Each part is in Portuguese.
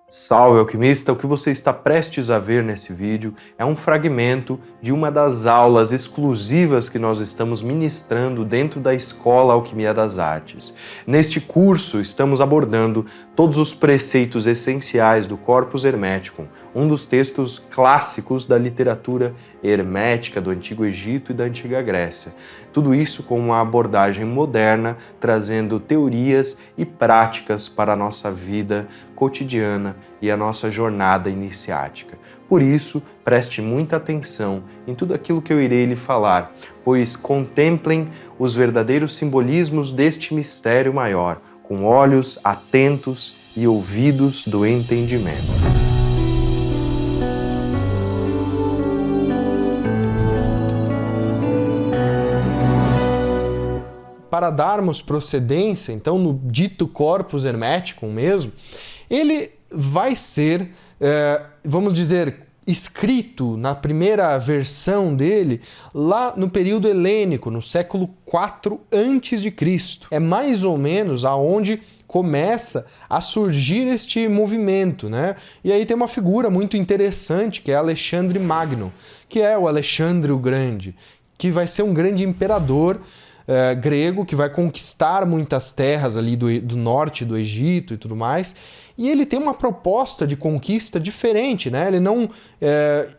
Salve, alquimista! O que você está prestes a ver nesse vídeo é um fragmento de uma das aulas exclusivas que nós estamos ministrando dentro da Escola Alquimia das Artes. Neste curso, estamos abordando todos os preceitos essenciais do Corpus Hermeticum, um dos textos clássicos da literatura hermética do Antigo Egito e da Antiga Grécia. Tudo isso com uma abordagem moderna, trazendo teorias e práticas para a nossa vida cotidiana e a nossa jornada iniciática. Por isso, preste muita atenção em tudo aquilo que eu irei lhe falar, pois contemplem os verdadeiros simbolismos deste mistério maior, com olhos atentos e ouvidos do entendimento. Para darmos procedência, então, no dito Corpus Hermeticum mesmo, ele vai ser, vamos dizer, escrito na primeira versão dele lá no período helênico, no século IV a.C. É mais ou menos aonde começa a surgir este movimento, né? E aí tem uma figura muito interessante que é Alexandre Magno, que é o Alexandre o Grande, que vai ser um grande imperador grego, que vai conquistar muitas terras ali do norte do Egito e tudo mais, e ele tem uma proposta de conquista diferente, né? Ele não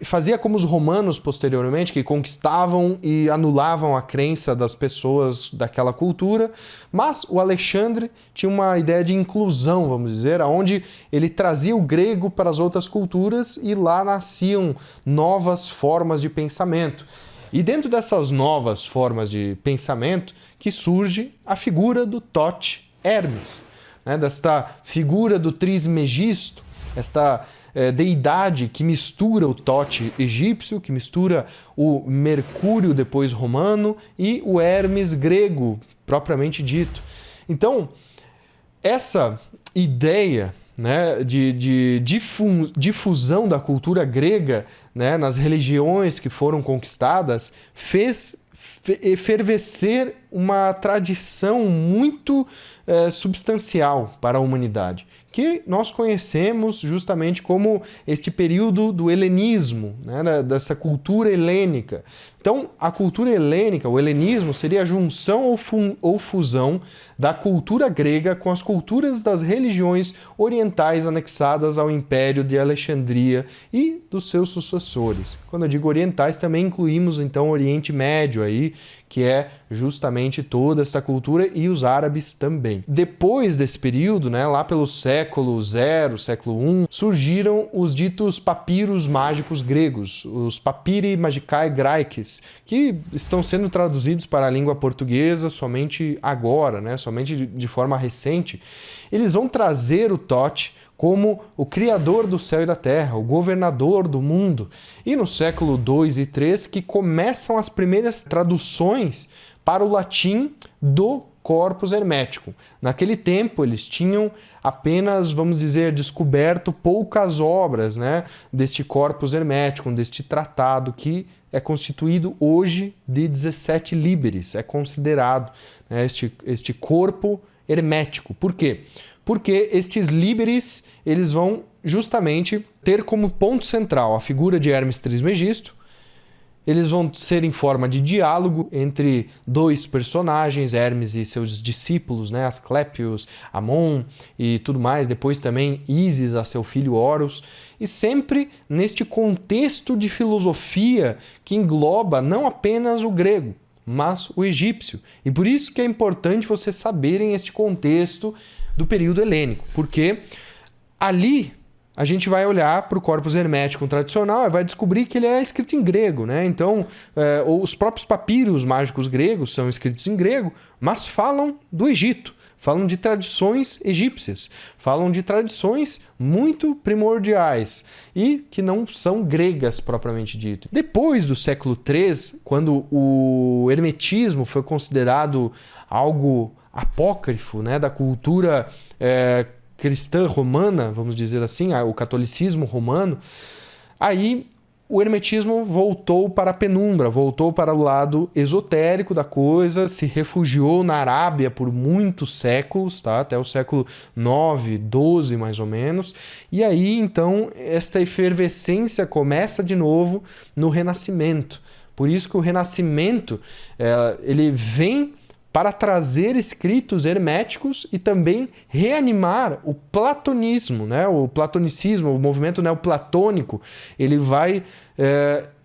fazia como os romanos posteriormente, que conquistavam e anulavam a crença das pessoas daquela cultura, mas o Alexandre tinha uma ideia de inclusão, vamos dizer, onde ele trazia o grego para as outras culturas e lá nasciam novas formas de pensamento. E dentro dessas novas formas de pensamento que surge a figura do Thoth Hermes, né? Desta figura do Trismegisto, esta deidade que mistura o Thoth egípcio, que mistura o Mercúrio depois romano e o Hermes grego, propriamente dito. Então, essa ideia, né, de difusão da cultura grega, né, nas religiões que foram conquistadas, fez efervescer uma tradição muito substancial para a humanidade, que nós conhecemos justamente como este período do helenismo, né, dessa cultura helênica. Então, a cultura helênica, o helenismo, seria a junção ou fusão da cultura grega com as culturas das religiões orientais anexadas ao Império de Alexandria e dos seus sucessores. Quando eu digo orientais, também incluímos então o Oriente Médio aí, que é justamente toda essa cultura, e os árabes também. Depois desse período, né, lá pelo século 0, século 1, surgiram os ditos papiros mágicos gregos, os papyri magicae graecis, que estão sendo traduzidos para a língua portuguesa somente agora, né, somente de forma recente. Eles vão trazer o Thoth como o criador do céu e da terra, o governador do mundo. E no século 2 e 3 que começam as primeiras traduções para o latim do Corpus Hermeticum. Naquele tempo eles tinham apenas, vamos dizer, descoberto poucas obras, né, deste Corpus Hermeticum, deste tratado que é constituído hoje de 17 líberes, é considerado, né, este corpo hermético. Por quê? Porque estes líberes, eles vão justamente ter como ponto central a figura de Hermes Trismegisto. Eles vão ser em forma de diálogo entre dois personagens, Hermes e seus discípulos, né, Asclépios, Amon e tudo mais, depois também Ísis a seu filho Horus, e sempre neste contexto de filosofia que engloba não apenas o grego, mas o egípcio. E por isso que é importante vocês saberem este contexto do período helênico, porque ali a gente vai olhar para o Corpus Hermeticum tradicional e vai descobrir que ele é escrito em grego, né? Então, os próprios papiros mágicos gregos são escritos em grego, mas falam do Egito, falam de tradições egípcias, falam de tradições muito primordiais e que não são gregas propriamente dito. Depois do século III, quando o hermetismo foi considerado algo apócrifo, né, da cultura cristã romana, vamos dizer assim, o catolicismo romano, aí o hermetismo voltou para a penumbra, voltou para o lado esotérico da coisa, se refugiou na Arábia por muitos séculos, tá? Até o século 9, 12 mais ou menos, e aí então esta efervescência começa de novo no Renascimento. Por isso que o Renascimento ele vem para trazer escritos herméticos e também reanimar o platonismo, né? O platonicismo, o movimento neoplatônico, ele vai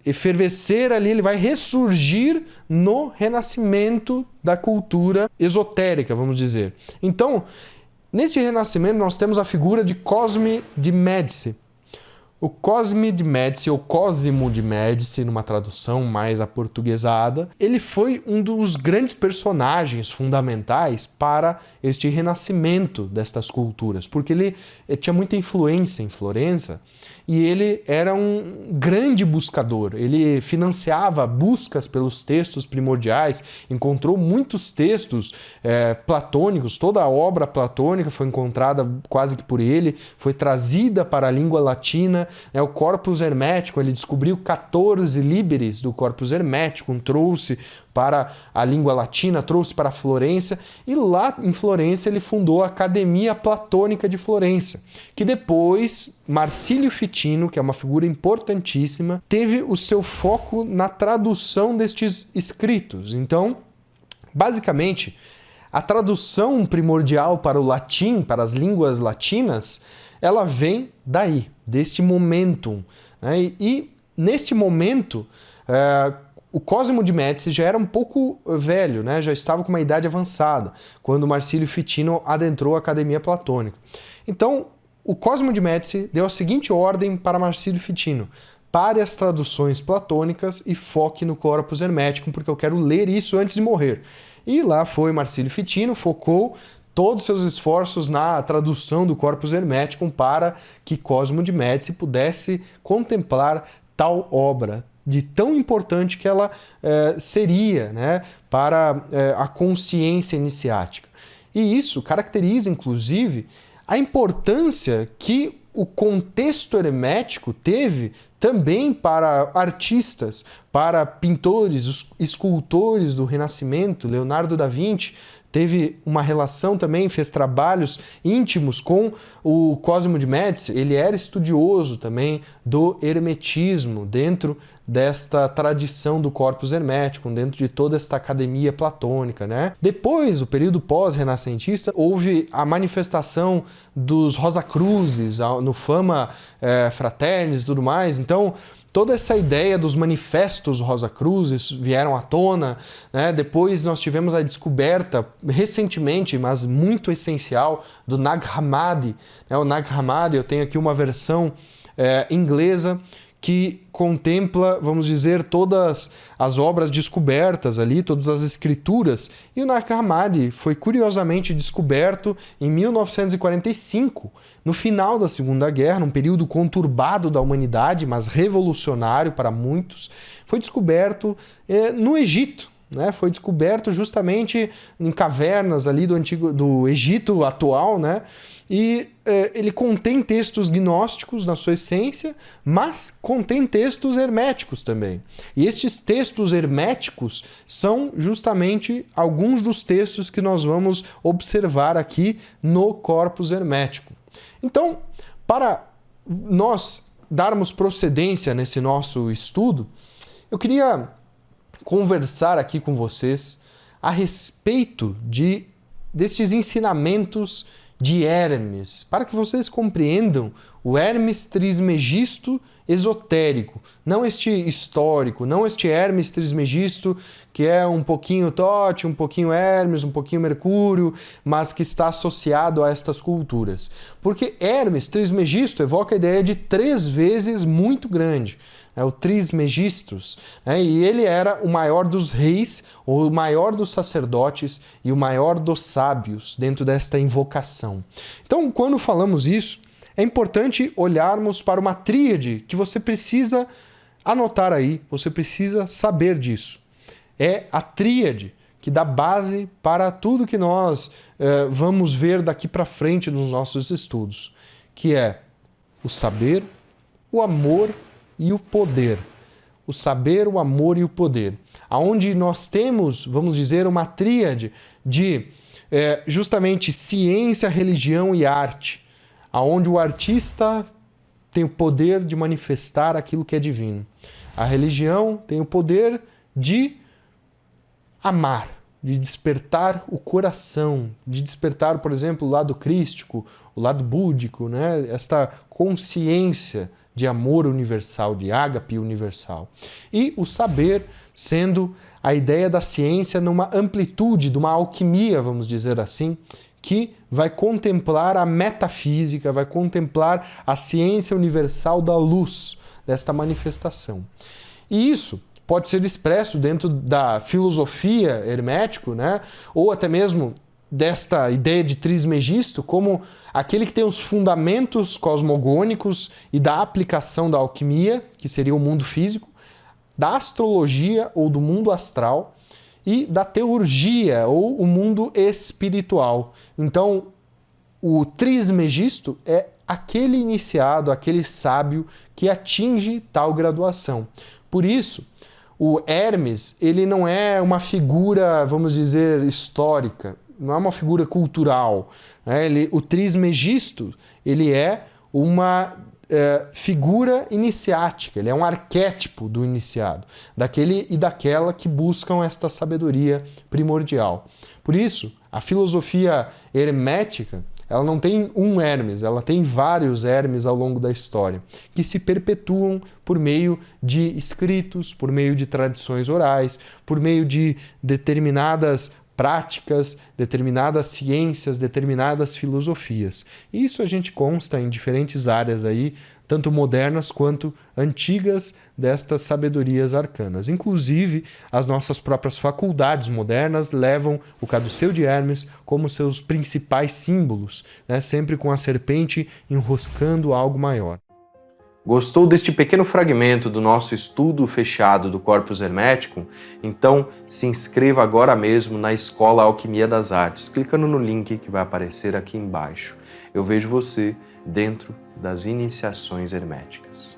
efervescer ali, ele vai ressurgir no renascimento da cultura esotérica, vamos dizer. Então, nesse renascimento nós temos a figura de Cosme de Médici. O Cosme de Médici, ou Cosimo de Médici, numa tradução mais aportuguesada, ele foi um dos grandes personagens fundamentais para este renascimento destas culturas, porque ele tinha muita influência em Florença e ele era um grande buscador. Ele financiava buscas pelos textos primordiais, encontrou muitos textos platônicos, toda a obra platônica foi encontrada quase que por ele, foi trazida para a língua latina. O Corpus Hermeticum, ele descobriu 14 liberes do Corpus Hermeticum, trouxe para a língua latina, trouxe para a Florença, e lá em Florença ele fundou a Academia Platônica de Florença, que depois Marcílio Ficino, que é uma figura importantíssima, teve o seu foco na tradução destes escritos. Então, basicamente, a tradução primordial para o latim, para as línguas latinas, ela vem daí, deste momentum, né? E neste momento, o Cosimo de Médici já era um pouco velho, né? Já estava com uma idade avançada, quando Marcílio Ficino adentrou a Academia Platônica. Então, o Cosimo de Médici deu a seguinte ordem para Marcílio Ficino: pare as traduções platônicas e foque no Corpus Hermeticum, porque eu quero ler isso antes de morrer. E lá foi Marcílio Ficino, focou todos os seus esforços na tradução do Corpus Hermeticum para que Cosimo de Médici pudesse contemplar tal obra, de tão importante que ela seria, né, para a consciência iniciática. E isso caracteriza, inclusive, a importância que o contexto hermético teve também para artistas, para pintores, os escultores do Renascimento. Leonardo da Vinci teve uma relação também, fez trabalhos íntimos com o Cosimo de Médici. Ele era estudioso também do hermetismo, dentro desta tradição do Corpus Hermeticum, dentro de toda esta academia platônica, né? Depois, o período pós-renascentista, houve a manifestação dos Rosacruzes, no Fama Fraternis e tudo mais. Então, toda essa ideia dos manifestos Rosacruzes vieram à tona, né? Depois nós tivemos a descoberta, recentemente, mas muito essencial, do Nag Hammadi. O Nag Hammadi, eu tenho aqui uma versão inglesa, que contempla, vamos dizer, todas as obras descobertas ali, todas as escrituras. E o Nag Hammadi foi curiosamente descoberto em 1945, no final da Segunda Guerra, num período conturbado da humanidade, mas revolucionário para muitos. Foi descoberto no Egito, né? Foi descoberto justamente em cavernas ali do Egito atual, né? E ele contém textos gnósticos na sua essência, mas contém textos herméticos também. E estes textos herméticos são justamente alguns dos textos que nós vamos observar aqui no Corpus Hermeticum. Então, para nós darmos procedência nesse nosso estudo, eu queria conversar aqui com vocês a respeito destes ensinamentos de Hermes, para que vocês compreendam o Hermes Trismegisto esotérico, não este histórico, não este Hermes Trismegisto que é um pouquinho Tote, um pouquinho Hermes, um pouquinho Mercúrio, mas que está associado a estas culturas. Porque Hermes Trismegisto evoca a ideia de 3 vezes muito grande, o Trismegistus, e ele era o maior dos reis, o maior dos sacerdotes e o maior dos sábios dentro desta invocação. Então, quando falamos isso, é importante olharmos para uma tríade que você precisa anotar aí, você precisa saber disso. É a tríade que dá base para tudo que nós vamos ver daqui para frente nos nossos estudos, que é o saber, o amor e o poder. O saber, o amor e o poder. Onde nós temos, vamos dizer, uma tríade de justamente ciência, religião e arte. Onde o artista tem o poder de manifestar aquilo que é divino. A religião tem o poder de amar, de despertar o coração, de despertar, por exemplo, o lado crístico, o lado búdico, né? Esta consciência de amor universal, de ágape universal. E o saber sendo a ideia da ciência numa amplitude, de uma alquimia, vamos dizer assim, que vai contemplar a metafísica, vai contemplar a ciência universal da luz, desta manifestação. E isso pode ser expresso dentro da filosofia hermético, né? Ou até mesmo desta ideia de Trismegisto como aquele que tem os fundamentos cosmogônicos e da aplicação da alquimia, que seria o mundo físico, da astrologia ou do mundo astral e da teurgia ou o mundo espiritual. Então, o Trismegisto é aquele iniciado, aquele sábio que atinge tal graduação. Por isso, o Hermes, ele não é uma figura, vamos dizer, histórica, não é uma figura cultural, né? O Trismegisto, ele é uma figura iniciática, ele é um arquétipo do iniciado, daquele e daquela que buscam esta sabedoria primordial. Por isso, a filosofia hermética, ela não tem um Hermes, ela tem vários Hermes ao longo da história, que se perpetuam por meio de escritos, por meio de tradições orais, por meio de determinadas práticas, determinadas ciências, determinadas filosofias. E isso a gente consta em diferentes áreas aí, tanto modernas quanto antigas destas sabedorias arcanas. Inclusive, as nossas próprias faculdades modernas levam o caduceu de Hermes como seus principais símbolos, né? Sempre com a serpente enroscando algo maior. Gostou deste pequeno fragmento do nosso estudo fechado do Corpus Hermeticum? Então se inscreva agora mesmo na Escola Alquimia das Artes, clicando no link que vai aparecer aqui embaixo. Eu vejo você dentro das iniciações herméticas.